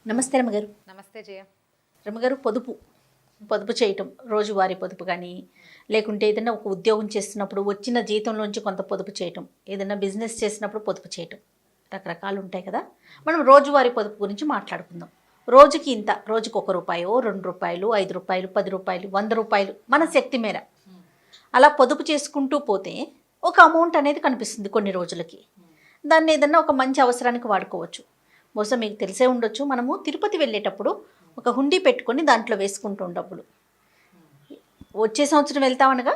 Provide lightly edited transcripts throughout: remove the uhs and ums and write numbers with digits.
నమస్తే రమ్మగారు. నమస్తే జయ. రమ్మగారు, పొదుపు పొదుపు చేయటం, రోజువారీ పొదుపు కానీ, లేకుంటే ఏదైనా ఒక ఉద్యోగం చేస్తున్నప్పుడు వచ్చిన జీతంలోంచి కొంత పొదుపు చేయటం, ఏదైనా బిజినెస్ చేసినప్పుడు పొదుపు చేయటం, రకరకాలు ఉంటాయి కదా. మనం రోజువారీ పొదుపు గురించి మాట్లాడుకుందాం. రోజుకి ఇంత, రోజుకి ₹1, ₹2, ₹5, ₹10, ₹100, మన శక్తి మేర అలా పొదుపు చేసుకుంటూ పోతే ఒక అమౌంట్ అనేది కనిపిస్తుంది కొన్ని రోజులకి. దాన్ని ఏదన్నా ఒక మంచి అవసరానికి వాడుకోవచ్చు. బహుశా మీకు తెలిసే ఉండొచ్చు, మనము తిరుపతి వెళ్ళేటప్పుడు ఒక హుండీ పెట్టుకొని దాంట్లో వేసుకుంటాం డబ్బులు. వచ్చే సంవత్సరం వెళ్తామనగా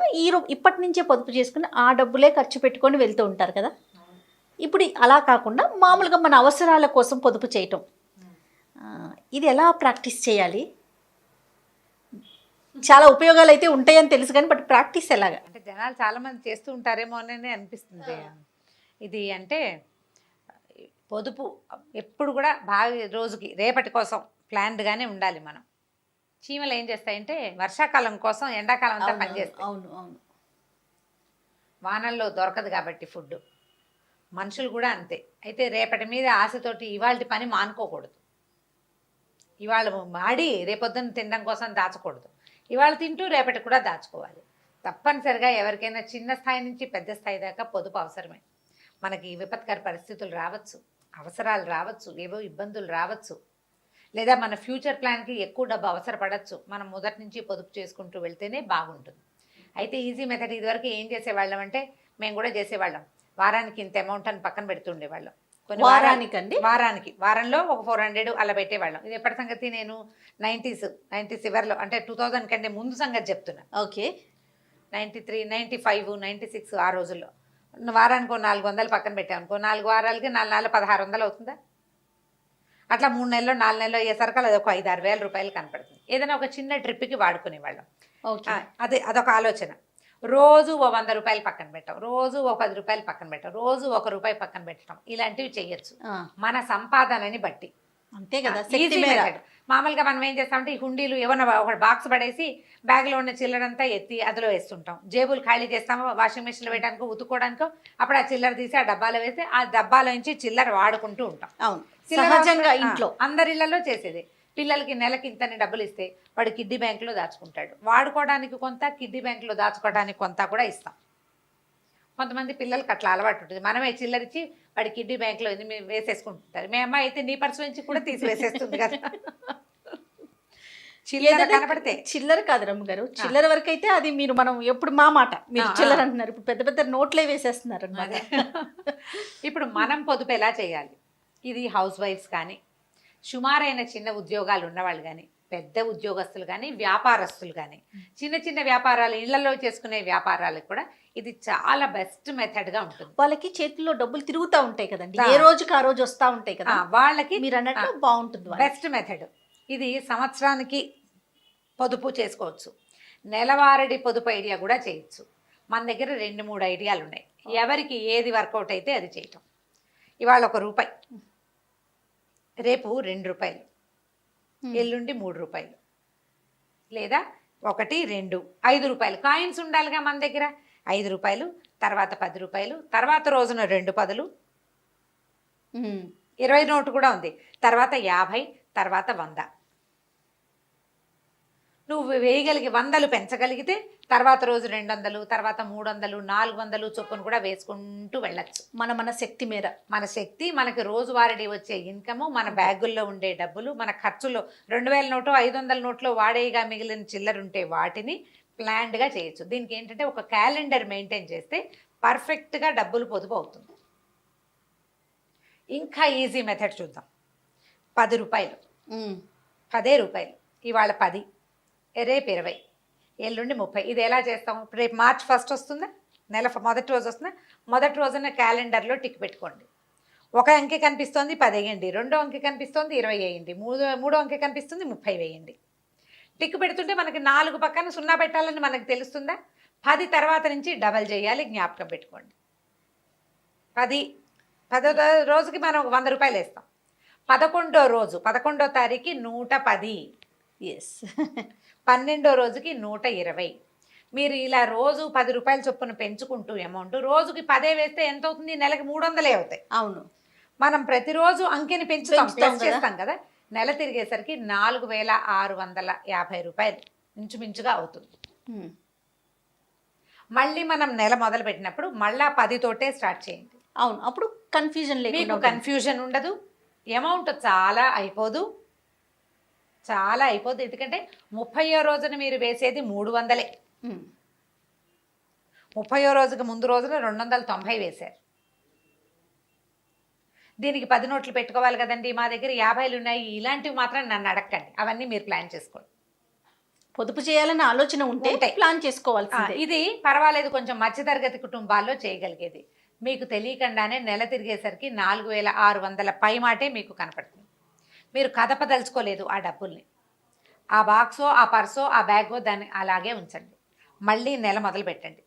ఇప్పటి నుంచే పొదుపు చేసుకుని ఆ డబ్బులే ఖర్చు పెట్టుకొని వెళ్తూ ఉంటారు కదా. ఇప్పుడు అలా కాకుండా మామూలుగా మన అవసరాల కోసం పొదుపు చేయటం, ఇది ఎలా ప్రాక్టీస్ చేయాలి? చాలా ఉపయోగాలు అయితే ఉంటాయని తెలుసు కానీ బట్ ప్రాక్టీస్ ఎలాగా? అంటే జనాలు చాలా మంది చేస్తూ ఉంటారేమో అని అనిపిస్తుంది జయ. ఇది అంటే పొదుపు ఎప్పుడు కూడా బాగా రోజుకి రేపటి కోసం ప్లాన్డ్గానే ఉండాలి. మనం చీమలు ఏం చేస్తాయంటే వర్షాకాలం కోసం ఎండాకాలం అంతా పనిచేస్తాయి. అవును అవును. వానల్లో దొరకదు కాబట్టి ఫుడ్. మనుషులు కూడా అంతే. అయితే రేపటి మీద ఆశతోటి ఇవాళ పని మానుకోకూడదు. ఇవాళ మాడి రేపొద్దున తినడం కోసం దాచకూడదు. ఇవాళ తింటూ రేపటి కూడా దాచుకోవాలి. తప్పనిసరిగా ఎవరికైనా చిన్న స్థాయి నుంచి పెద్ద స్థాయి దాకా పొదుపు అవసరమే. మనకి విపత్కర పరిస్థితులు రావచ్చు, అవసరాలు రావచ్చు, ఏవో ఇబ్బందులు రావచ్చు, లేదా మన ఫ్యూచర్ ప్లాన్కి ఎక్కువ డబ్బు అవసరపడవచ్చు. మనం మొదటి నుంచి పొదుపు చేసుకుంటూ వెళ్తేనే బాగుంటుంది. అయితే ఈజీ మెథడ్ ఇదివరకు ఏం చేసేవాళ్ళం అంటే, మేము కూడా చేసేవాళ్ళం, వారానికి ఇంత అమౌంట్ అని పక్కన పెడుతుండేవాళ్ళం. వారంలో ఒక 400 అలా పెట్టేవాళ్ళం. ఇది ఎప్పటి సంగతి? నేను 90s చివరిలో, అంటే 2000 కంటే ముందు సంగతి చెప్తున్నా. ఓకే. 93, 95, 96 ఆ రోజుల్లో వారానికి 400 పక్కన పెట్టామనుకో, 4 వారాలకి 4 నెలలు 1600 అవుతుందా? అట్లా 3 నెలలు 4 నెలలు అయ్యేసరికి అది ఒక 5-6 వేల రూపాయలు కనపడుతుంది. ఏదైనా ఒక చిన్న ట్రిప్కి వాడుకునేవాళ్ళం. అదొక ఆలోచన. రోజు ఓ ₹100 పక్కన పెట్టాం, రోజు ఓ ₹10 పక్కన పెట్టాం, రోజు ₹1 పక్కన పెట్టడం, ఇలాంటివి చేయొచ్చు మన సంపాదనని బట్టి. అంతే కదా. మామూలుగా మనం ఏం చేస్తామంటే, ఈ హుండీలు ఏమన్నా ఒక బాక్స్ పడేసి బ్యాగ్లో ఉన్న చిల్లరంతా ఎత్తి అందులో వేస్తుంటాం. జేబులు ఖాళీ చేస్తామో, వాషింగ్ మిషన్లో వేయడానికో ఉతుక్కోవడానికో, అప్పుడు ఆ చిల్లర తీసి ఆ డబ్బాలో వేసి ఆ డబ్బాలో నుంచి చిల్లర వాడుకుంటూ ఉంటాం. అవును, సహజంగా ఇంట్లో అందరి ఇళ్లలో చేసేది. పిల్లలకి నెలకి ఇంతని డబ్బులు ఇస్తే వాడు కిడ్డీ బ్యాంకులో దాచుకుంటాడు. వాడుకోవడానికి కొంత, కిడ్డీ బ్యాంకులో దాచుకోవడానికి కొంత కూడా ఇస్తాం. కొంతమంది పిల్లలకి అట్లా అలవాటు ఉంటుంది. మనమే చిల్లరిచ్చి వాడి కిడ్డీ బ్యాంకులో వేసేసుకుంటుంటారు. మీ అమ్మాయి అయితే నీ పర్సు నుంచి కూడా తీసి వేసేస్తుంది కదా. చిల్లర కనపడితే. చిల్లర కాదు రమ్మగారు, చిల్లర వరకు అయితే అది మనం ఎప్పుడు మా మాట, మీరు చిల్లర అంటున్నారు, ఇప్పుడు పెద్ద పెద్ద నోట్లే వేసేస్తున్నారు అన్నమాట. ఇప్పుడు మనం పొదుపు ఎలా చేయాలి? ఇది హౌస్ వైఫ్స్ కానీ, సుమారైన చిన్న ఉద్యోగాలు ఉన్నవాళ్ళు కానీ, పెద్ద ఉద్యోగస్తులు కానీ, వ్యాపారస్తులు కానీ, చిన్న చిన్న వ్యాపారాలు ఇళ్లలో చేసుకునే వ్యాపారాలకు కూడా ఇది చాలా బెస్ట్ మెథడ్గా ఉంటుంది. వాళ్ళకి చేతుల్లో డబ్బులు తిరుగుతూ ఉంటాయి కదండి, ఏ రోజుకి ఆ రోజు వస్తూ ఉంటాయి కదా, వాళ్ళకి మీరు అన్నట్టు బాగుంటుంది. బెస్ట్ మెథడ్ ఇది. సంవత్సరానికి పొదుపు చేసుకోవచ్చు, నెలవారీ పొదుపు ఐడియా కూడా చేయొచ్చు. మన దగ్గర 2-3 ఐడియాలు ఉన్నాయి. ఎవరికి ఏది వర్కౌట్ అయితే అది చేయటం. ఇవాళ ₹1, రేపు ₹2, ఎల్లుండి ₹3, లేదా 1, 2, ₹5 కాయిన్స్ ఉండాలిగా మన దగ్గర. ₹5, తర్వాత ₹10, తర్వాత రోజున 2 10, 20 నోటు కూడా ఉంది, తర్వాత 50, తర్వాత 100. నువ్వు వేయగలిగి 100 పెంచగలిగితే తర్వాత రోజు 200, తర్వాత 300, 400 చొప్పున కూడా వేసుకుంటూ వెళ్ళచ్చు. మన శక్తి మేర. మన శక్తి, మనకి రోజువారీ వచ్చే ఇన్కము, మన బ్యాగుల్లో ఉండే డబ్బులు, మన ఖర్చులో 2000 నోటు 500 నోట్లో వాడేగా మిగిలిన చిల్లరుంటే వాటిని ప్లాన్డ్గా చేయొచ్చు. దీనికి ఏంటంటే ఒక క్యాలెండర్ మెయింటైన్ చేస్తే పర్ఫెక్ట్గా డబ్బులు పొదుపు అవుతుంది. ఇంకా ఈజీ మెథడ్ చూద్దాం. ₹10, ₹10, ఇవాళ 10, రేపు 20, ఎల్లుండి 30. ఇది ఎలా చేస్తాం? రేపు March 1 వస్తుందా, నెల మొదటి రోజు వస్తుందా, మొదటి రోజున క్యాలెండర్లో టిక్ పెట్టుకోండి. ఒక అంకె కనిపిస్తోంది 10 వేయండి, రెండో అంకె కనిపిస్తోంది 20 వేయండి, మూడో అంకె కనిపిస్తుంది 30 వేయండి. టిక్ పెడుతుంటే మనకి 4 పక్కన 0 పెట్టాలని మనకు తెలుస్తుందా? 10 తర్వాత నుంచి డబల్ చేయాలి, జ్ఞాపకం పెట్టుకోండి. 10వ రోజుకి మనం ₹100 వేస్తాం. 11వ రోజు 11వ తారీఖు 110. ఎస్. 12వ రోజుకి 120. మీరు ఇలా రోజు ₹10 చొప్పున పెంచుకుంటూ అమౌంట్ రోజుకి 10 వేస్తే ఎంత అవుతుంది? నెలకి 300 అవుతాయి. అవును. మనం ప్రతిరోజు అంకెని పెంచుతాం, చేస్తాం కదా. నెల తిరిగేసరికి 4,650 రూపాయలు ఇంచుమించుగా అవుతుంది. మళ్ళీ మనం నెల మొదలు పెట్టినప్పుడు మళ్ళా 10 తోటే స్టార్ట్ చేయండి. అవును, అప్పుడు కన్ఫ్యూజన్ మీకు లేకుండా కన్ఫ్యూజన్ ఉండదు, అమౌంట్ చాలా అయిపోదు. ఎందుకంటే 30వ రోజున మీరు వేసేది 300. 30వ రోజుకి ముందు రోజున 290 వేశారు. దీనికి 10 నోట్లు పెట్టుకోవాలి కదండి, మా దగ్గర 50లు ఉన్నాయి, ఇలాంటివి మాత్రం నన్ను అడగండి, అవన్నీ మీరు ప్లాన్ చేసుకోండి. పొదుపు చేయాలన్న ఆలోచన ఉంటే ప్లాన్ చేసుకోవాల్సిందే. ఇది పర్వాలేదు, కొంచెం మధ్యతరగతి కుటుంబాల్లో చేయగలిగేది. మీకు తెలియకుండానే నెల తిరిగేసరికి 4,600 పై మాటే మీకు కనపడుతుంది. మీరు కదపదలుచుకోలేదు ఆ డబ్బుల్ని, ఆ బాక్సో ఆ పర్సో ఆ బ్యాగో దాన్ని అలాగే ఉంచండి. మళ్ళీ నెల మొదలు పెట్టండి.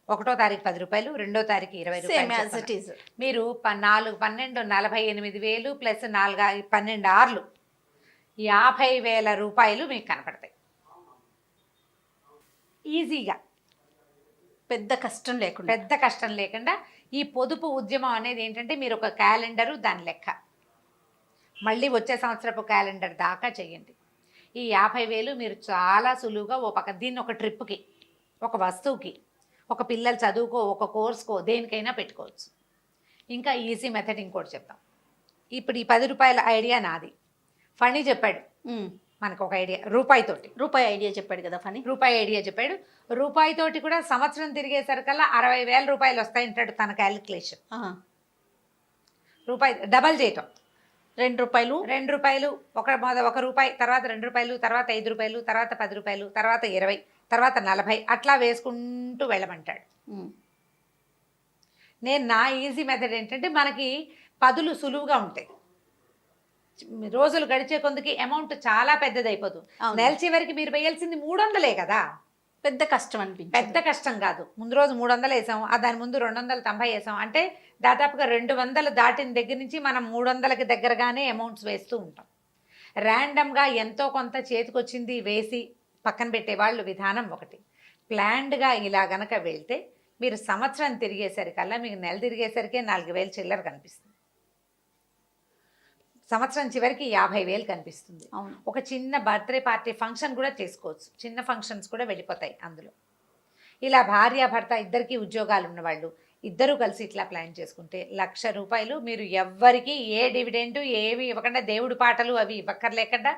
1వ తారీఖు 10 రూపాయలు, 2వ తారీఖు 20 రూపాయలు. మీరు 4, 12, 48,000 ప్లస్ 4, 12 ఆర్లు 50,000 రూపాయలు మీకు కనపడతాయి ఈజీగా. పెద్ద కష్టం లేకుండా ఈ పొదుపు ఉద్యమం అనేది ఏంటంటే, మీరు ఒక క్యాలెండరు, దాని లెక్క మళ్ళీ వచ్చే సంవత్సరపు క్యాలెండర్ దాకా చేయండి. ఈ 50,000 మీరు చాలా సులువుగా దీన్ని ఒక ట్రిప్కి, ఒక వస్తువుకి, ఒక పిల్లల చదువుకో, ఒక కోర్సుకో, దేనికైనా పెట్టుకోవచ్చు. ఇంకా ఈజీ మెథడ్ ఇంకోటి చెప్తాం. ఇప్పుడు ఈ 10 రూపాయల ఐడియా నాది, ఫణి చెప్పాడు మనకు ఒక ఐడియా, రూపాయి ఐడియా చెప్పాడు కదా ఫణి. రూపాయి ఐడియా చెప్పాడు. రూపాయితోటి కూడా సంవత్సరం తిరిగేసరికల్లా 60,000 రూపాయలు వస్తాయంటాడు తన క్యాలిక్యులేషన్. రూపాయి డబల్ చేయటం, 2 రూపాయలు, 2 రూపాయలు, 1 రూపాయి, తర్వాత 2 రూపాయలు, తర్వాత 5 రూపాయలు, తర్వాత 10 రూపాయలు, తర్వాత 20, తర్వాత 40, అట్లా వేసుకుంటూ వెళ్ళమంటాడు. నా ఈజీ మెథడ్ ఏంటంటే, మనకి 10లు సులువుగా ఉంటాయి, రోజులు గడిచే కొందుకి అమౌంట్ చాలా పెద్దది అయిపోతుంది. నెల చివరికి మీరు వేయాల్సింది 300 కదా, పెద్ద కష్టం అనిపించింది. పెద్ద కష్టం కాదు. ముందు రోజు 300 వేసాం, దాని ముందు 290 వేసాం అంటే దాదాపుగా 200 దాటిన దగ్గర నుంచి మనం 300కి దగ్గరగానే అమౌంట్స్ వేస్తూ ఉంటాం. ర్యాండమ్గా ఎంతో కొంత చేతికొచ్చింది వేసి పక్కన పెట్టేవాళ్ళు విధానం ఒకటి. ప్లాన్డ్గా ఇలా గనక వెళ్తే మీరు సంవత్సరం తిరిగేసరికల్లా మీకు నెల తిరిగేసరికే 4,000 చిల్లర కనిపిస్తుంది. సంవత్సరం చివరికి 50,000 కనిపిస్తుంది. ఒక చిన్న బర్త్డే పార్టీ ఫంక్షన్ కూడా చేసుకోవచ్చు, చిన్న ఫంక్షన్స్ కూడా వెళ్ళిపోతాయి అందులో. ఇలా భార్యాభర్త ఇద్దరికి ఉద్యోగాలు ఉన్నవాళ్ళు ఇద్దరూ కలిసి ఇట్లా ప్లాన్ చేసుకుంటే 1,00,000 రూపాయలు మీరు ఎవ్వరికి ఏ డివిడెండ్ ఏవి ఇవ్వకుండా, దేవుడి పాటలు అవి ఇవ్వక్కర్లేకుండా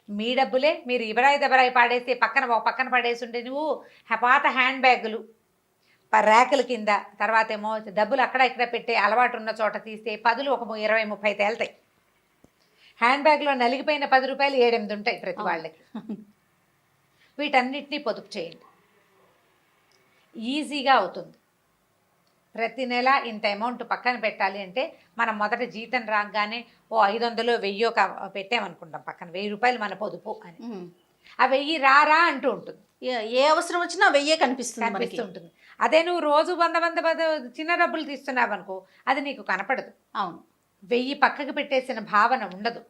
మీ డబ్బులే మీరు ఇబరాయి దబరాయి పాడేసి పక్కన పడేసి ఉంటే, నువ్వు పాత హ్యాండ్ బ్యాగులు ర్యాకుల కింద, తర్వాత ఏమో డబ్బులు అక్కడ ఇక్కడ పెట్టే అలవాటు ఉన్న చోట తీస్తే 10లు ఒక 20-30 తేలుతాయి. హ్యాండ్ బ్యాగ్లో నలిగిపోయిన 10 రూపాయలు 7-8 ఉంటాయి ప్రతి వాళ్ళకి. వీటన్నిటినీ పొదుపు చేయండి, ఈజీగా అవుతుంది. ప్రతి నెల ఇంత అమౌంట్ పక్కన పెట్టాలి అంటే, మనం మొదట జీతం రాగానే 500 1000 పెట్టామనుకుంటాం పక్కన, 1000 రూపాయలు మన పొదుపు అని. ఆ 1000 రారా అంటూ ఉంటుంది, ఏ అవసరం వచ్చినా 1000 కనిపిస్తుంది. అదే నువ్వు రోజు 100 చిన్న డబ్బులు తీస్తున్నావు అనుకో, అది నీకు కనపడదు. అవును, 1000 పక్కకు పెట్టేసిన భావన ఉండదు,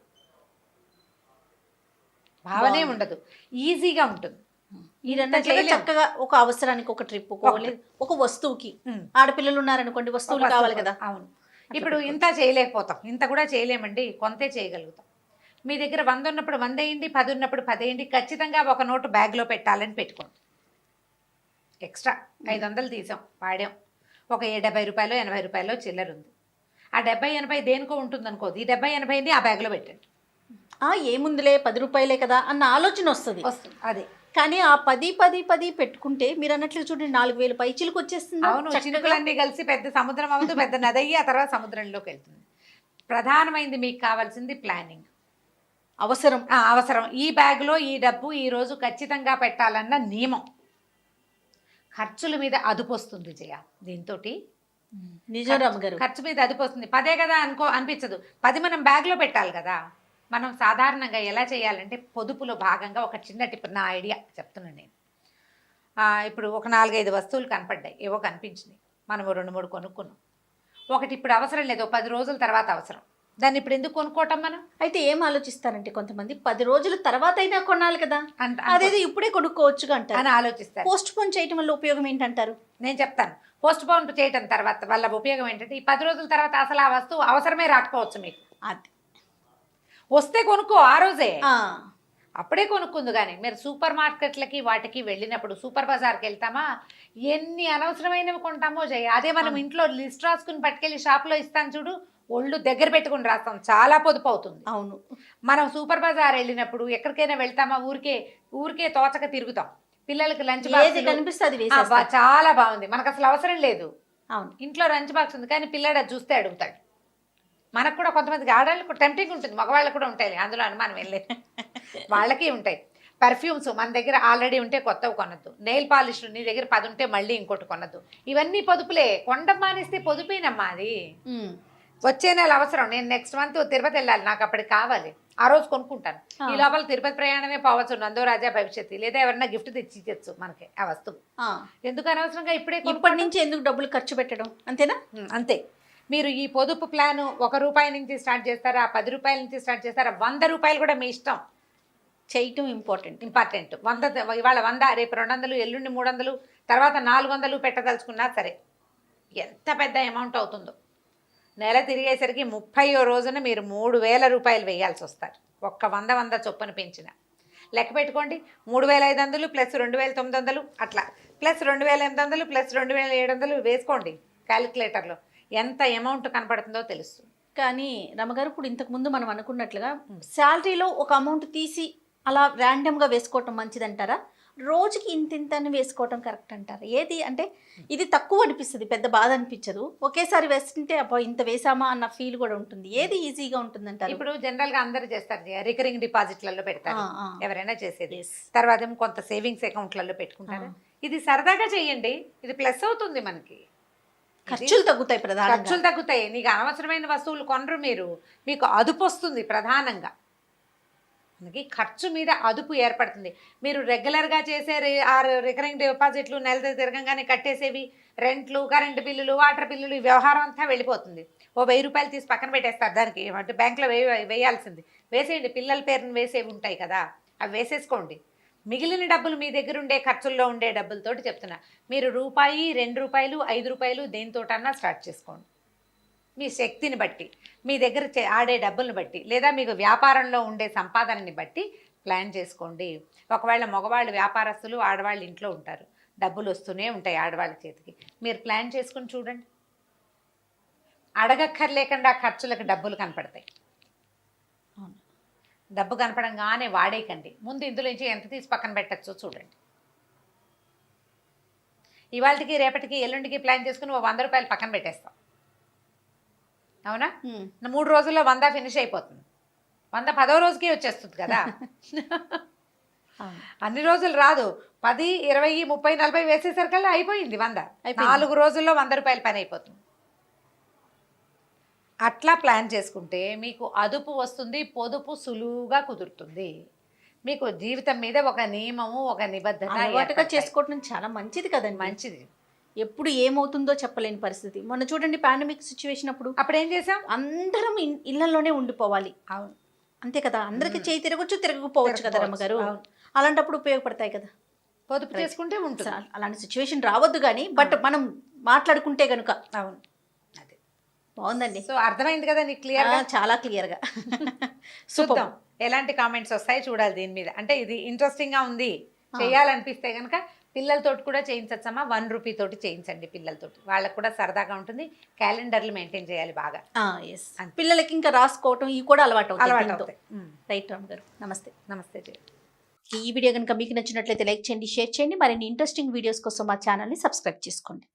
భావనే ఉండదు, ఈజీగా ఉంటుంది. చక్కగా ఒక అవసరానికి ఒక ట్రిప్, ఒక వస్తువుకి, ఆడపిల్లలు ఉన్నారనుకోండి వస్తువులు కావాలి కదా. అవును, ఇప్పుడు ఇంత చేయలేకపోతాం, ఇంత కూడా చేయలేమండి, కొంతే చేయగలుగుతాం. మీ దగ్గర 100 ఉన్నప్పుడు 100 వేయండి, 10 ఉన్నప్పుడు 10 వేయండి. ఖచ్చితంగా ఒక నోటు బ్యాగ్లో పెట్టాలని పెట్టుకోండి. ఎక్స్ట్రా 500 తీసాం, వాడాం, ఒక 70 రూపాయలు 80 రూపాయలు చిల్లర ఉంది. ఆ 70-80 దేనికో ఉంటుంది అనుకోదు, ఈ 70-80 ఆ బ్యాగ్లో పెట్టండి. ఏముందిలే 10 రూపాయలే కదా అన్న ఆలోచన వస్తుంది. అదే, కానీ ఆ 10 పెట్టుకుంటే మీరు అన్నట్లు చూడండి 4,000 పైచిలకు వచ్చేస్తుంది. అవును, చినుకులన్నీ కలిసి పెద్ద సముద్రం అవుతూ పెద్ద నది అయ్యి ఆ తర్వాత సముద్రంలోకి వెళ్తుంది. ప్రధానమైంది మీకు కావాల్సింది ప్లానింగ్, అవసరం. ఈ బ్యాగ్లో ఈ డబ్బు ఈ రోజు ఖచ్చితంగా పెట్టాలన్న నియమం. ఖర్చుల మీద అదుపు వస్తుంది జయ దీంతో. నిజం గారు, ఖర్చు మీద అదుపు వస్తుంది. 10 కదా అనిపించదు, 10 మనం బ్యాగ్లో పెట్టాలి కదా. మనం సాధారణంగా ఎలా చేయాలంటే, పొదుపులో భాగంగా ఒక చిన్న టిప్, నా ఐడియా చెప్తున్నాను నేను. ఇప్పుడు ఒక 4-5 వస్తువులు కనపడ్డాయి, ఏవో కనిపించినాయి, మనం 2-3 కొనుక్కున్నాం. ఒకటి ఇప్పుడు అవసరం లేదు, 10 రోజుల తర్వాత అవసరం, దాన్ని ఇప్పుడు ఎందుకు కొనుక్కోవటం మనం? అయితే ఏం ఆలోచిస్తారంటే కొంతమంది 10 రోజుల తర్వాత అయినా కొనాలి కదా, అదేది ఇప్పుడే కొనుక్కోవచ్చు అంటారు అని ఆలోచిస్తారు. పోస్ట్ పోన్ చేయటం వల్ల ఉపయోగం ఏంటంటారు? నేను చెప్తాను. పోస్ట్ పోన్ చేయటం తర్వాత వల్ల ఉపయోగం ఏంటంటే, ఈ 10 రోజుల తర్వాత అసలు ఆ వస్తువు అవసరమే రాకపోవచ్చు మీకు. అది వస్తే కొనుక్కో ఆ రోజే, ఆ, అప్పుడే కొనుక్కుంది. కానీ మీరు సూపర్ మార్కెట్లకి వాటికి వెళ్ళినప్పుడు సూపర్ బజార్కి వెళ్తామా, ఎన్ని అనవసరమైనవి కొంటామో జయ. అదే మనం ఇంట్లో లిస్ట్ రాసుకుని పట్టుకెళ్ళి షాప్లో ఇస్తాను చూడు, ఒళ్ళు దగ్గర పెట్టుకుని రాస్తాం, చాలా పొదుపు అవుతుంది. అవును. మనం సూపర్ బజార్ వెళ్ళినప్పుడు ఎక్కడికైనా వెళ్తామా, ఊరికే తోచక తిరుగుతాం. పిల్లలకి లంచ్ ఏది బాక్స్ కనిపిస్తే అది వేసేస్తాం. చాలా బాగుంది, మనకు అసలు అవసరం లేదు, అవును. ఇంట్లో లంచ్ బాక్స్ ఉంది, కానీ పిల్లాడు అది చూస్తే అడుగుతాడు. మనకు కూడా కొంతమందికి ఆడవాళ్ళకు టెంప్టింగ్ ఉంటుంది, మగవాళ్ళకు కూడా ఉంటాయి, అందులో అనుమానం వెళ్ళలేదు, వాళ్ళకి ఉంటాయి. పర్ఫ్యూమ్స్ మన దగ్గర ఆల్రెడీ ఉంటే కొత్తవి కొనద్దు, నెయిల్ పాలిష్ నీ దగ్గర 10 ఉంటే మళ్ళీ ఇంకోటి కొనద్దు, ఇవన్నీ పొదుపులే. కొండం మానేస్తే పొదుపేనమ్మా అది. ఉమ్. వచ్చే నెల అవసరం, నేను నెక్స్ట్ మంత్ తిరుపతి వెళ్ళాలి, నాకు అప్పటికి కావాలి, ఆ రోజు కొనుక్కుంటాను. ఈ లోపల తిరుపతి ప్రయాణమే పోవచ్చు, నందో రాజా భవిష్యత్తు, లేదా ఎవరన్నా గిఫ్ట్ తెచ్చి ఇచ్చచ్చు మనకి ఆ వస్తువు. ఎందుకు అనవసరంగా ఇప్పుడే ఇప్పటి నుంచి ఎందుకు డబ్బులు ఖర్చు పెట్టడం, అంతేనా? అంతే. మీరు ఈ పొదుపు ప్లాన్ ₹1 నుంచి స్టార్ట్ చేస్తారా, ₹10 నుంచి స్టార్ట్ చేస్తారా, ₹100 కూడా మీ ఇష్టం. చేయటం ఇంపార్టెంట్. 100 ఇవాళ 100, రేపు 200, ఎల్లుండి 300, తర్వాత 400 పెట్టదలుచుకున్నా సరే, ఎంత పెద్ద అమౌంట్ అవుతుందో. నెల తిరిగేసరికి 30వ రోజున మీరు ₹3000 వేయాల్సి వస్తారు, ఒక్క 100 చొప్పున పెంచిన లెక్క పెట్టుకోండి. 3500 ప్లస్ 2900 అట్లా, ప్లస్ 2800 ప్లస్ 2700 వేసుకోండి క్యాలిక్యులేటర్లో, ఎంత అమౌంట్ కనపడుతుందో తెలుస్తుంది. కానీ రమగారు, ఇప్పుడు ఇంతకుముందు మనం అనుకున్నట్లుగా శాలరీలో ఒక అమౌంట్ తీసి అలా ర్యాండమ్గా వేసుకోవటం మంచిదంటారా, రోజుకి ఇంత అని వేసుకోవటం కరెక్ట్ అంటారా? ఏది అంటే ఇది తక్కువ అనిపిస్తుంది, పెద్ద బాధ అనిపించదు, ఒకేసారి వేస్తుంటే అబ్బా ఇంత వేసామా అన్న ఫీల్ కూడా ఉంటుంది, ఏది ఈజీగా ఉంటుంది అంటారు? ఇప్పుడు జనరల్గా అందరూ చేస్తారు, రికరింగ్ డిపాజిట్లలో పెడతారు, ఎవరైనా చేసేది. తర్వాత ఏమో కొంత సేవింగ్స్ అకౌంట్లలో పెట్టుకుంటారు. ఇది సరదాగా చేయండి, ఇది ప్లస్ అవుతుంది మనకి, ఖర్చులు తగ్గుతాయి, ఖర్చులు తగ్గుతాయి. నీకు అనవసరమైన వస్తువులు కొనరు మీరు, మీకు అదుపు వస్తుంది. ప్రధానంగా మనకి ఖర్చు మీద అదుపు ఏర్పడుతుంది. మీరు రెగ్యులర్గా చేసే రికరింగ్ డిపాజిట్లు నెల తిరగంగానే కట్టేసేవి, రెంట్లు, కరెంటు బిల్లులు, వాటర్ బిల్లులు, ఈ వ్యవహారం అంతా వెళ్ళిపోతుంది. ఓ ₹1000 తీసి పక్కన పెట్టేస్తారు, దానికి అంటే బ్యాంకులో వేయాల్సింది వేసేయండి. పిల్లల పేరుని వేసేవి ఉంటాయి కదా, అవి వేసేసుకోండి. మిగిలిన డబ్బులు మీ దగ్గర ఉండే ఖర్చుల్లో ఉండే డబ్బులతోటి చెప్తున్నా, మీరు ₹1, ₹2, ₹5 దేనితోటన్నా స్టార్ట్ చేసుకోండి. మీ శక్తిని బట్టి, మీ దగ్గర ఆడే డబ్బులను బట్టి, లేదా మీకు వ్యాపారంలో ఉండే సంపాదనని బట్టి ప్లాన్ చేసుకోండి. ఒకవేళ మగవాళ్ళు వ్యాపారస్తులు, ఆడవాళ్ళు ఇంట్లో ఉంటారు, డబ్బులు వస్తూనే ఉంటాయి ఆడవాళ్ళ చేతికి, మీరు ప్లాన్ చేసుకుని చూడండి, అడగక్కర్లేకుండా ఖర్చులకు డబ్బులు కనపడతాయి. డబ్బు కనపడంగానే వాడేయకండి, ముందు ఇందులో నుంచి ఎంత తీసి పక్కన పెట్టచ్చో చూడండి. ఇవాళకి రేపటికి ఎల్లుండికి ప్లాన్ చేసుకుని ఓ ₹100 పక్కన పెట్టేస్తాం, అవునా? 3 రోజుల్లో 100 ఫినిష్ అయిపోతుంది, 100 10వ రోజుకి వచ్చేస్తుంది కదా. అన్ని రోజులు రాదు, 10, 20, 30, 40 వేసేసరికల్లా అయిపోయింది 100. 4 రోజుల్లో ₹100 పని అయిపోతుంది. అట్లా ప్లాన్ చేసుకుంటే మీకు అదుపు వస్తుంది, పొదుపు సులువుగా కుదురుతుంది. మీకు జీవితం మీద ఒక నియమము, ఒక నిబద్ధత చేసుకోవడం చాలా మంచిది కదండి. మంచిది. ఎప్పుడు ఏమవుతుందో చెప్పలేని పరిస్థితి. మొన్న చూడండి పాండమిక్ సిచ్యువేషన్ అప్పుడు ఏం చేసాం, అందరం ఇళ్లలోనే ఉండిపోవాలి. అవును, అంతే కదా, అందరికి చేయి తిరగచ్చు, తిరగకపోవచ్చు కదా రమ్మగారు. అలాంటప్పుడు ఉపయోగపడతాయి కదా, పొదుపు చేసుకుంటే ఉంటుంది. అలాంటి సిచ్యువేషన్ రావద్దు కానీ, బట్ మనం మాట్లాడుకుంటే కనుక. అవును, అదే బాగుందండి. సో అర్థమైంది కదా నీకు క్లియర్గా? చాలా క్లియర్గా. చూద్దాం ఎలాంటి కామెంట్స్ వస్తాయి చూడాలి దీని మీద. అంటే ఇది ఇంట్రెస్టింగ్గా ఉంది, చేయాలనిపిస్తే కనుక పిల్లలతోటి కూడా చేయించచ్చమ్మా. ₹1 తోటి చేయించండి పిల్లలతోటి, వాళ్ళకు కూడా సరదాగా ఉంటుంది. క్యాలెండర్లు మెయింటైన్ చేయాలి బాగా. పిల్లలకి ఇంకా రాసుకోవటం ఇవి కూడా అలవాటు అవుతాయి. రైట్ రామ్ గారు, నమస్తే. నమస్తే. ఈ వీడియో కనుక మీకు నచ్చినట్లయితే లైక్ చేయండి, షేర్ చేయండి. మరిన్ని ఇంట్రెస్టింగ్ వీడియోస్ కోసం మా ఛానల్ని సబ్స్క్రైబ్ చేసుకోండి.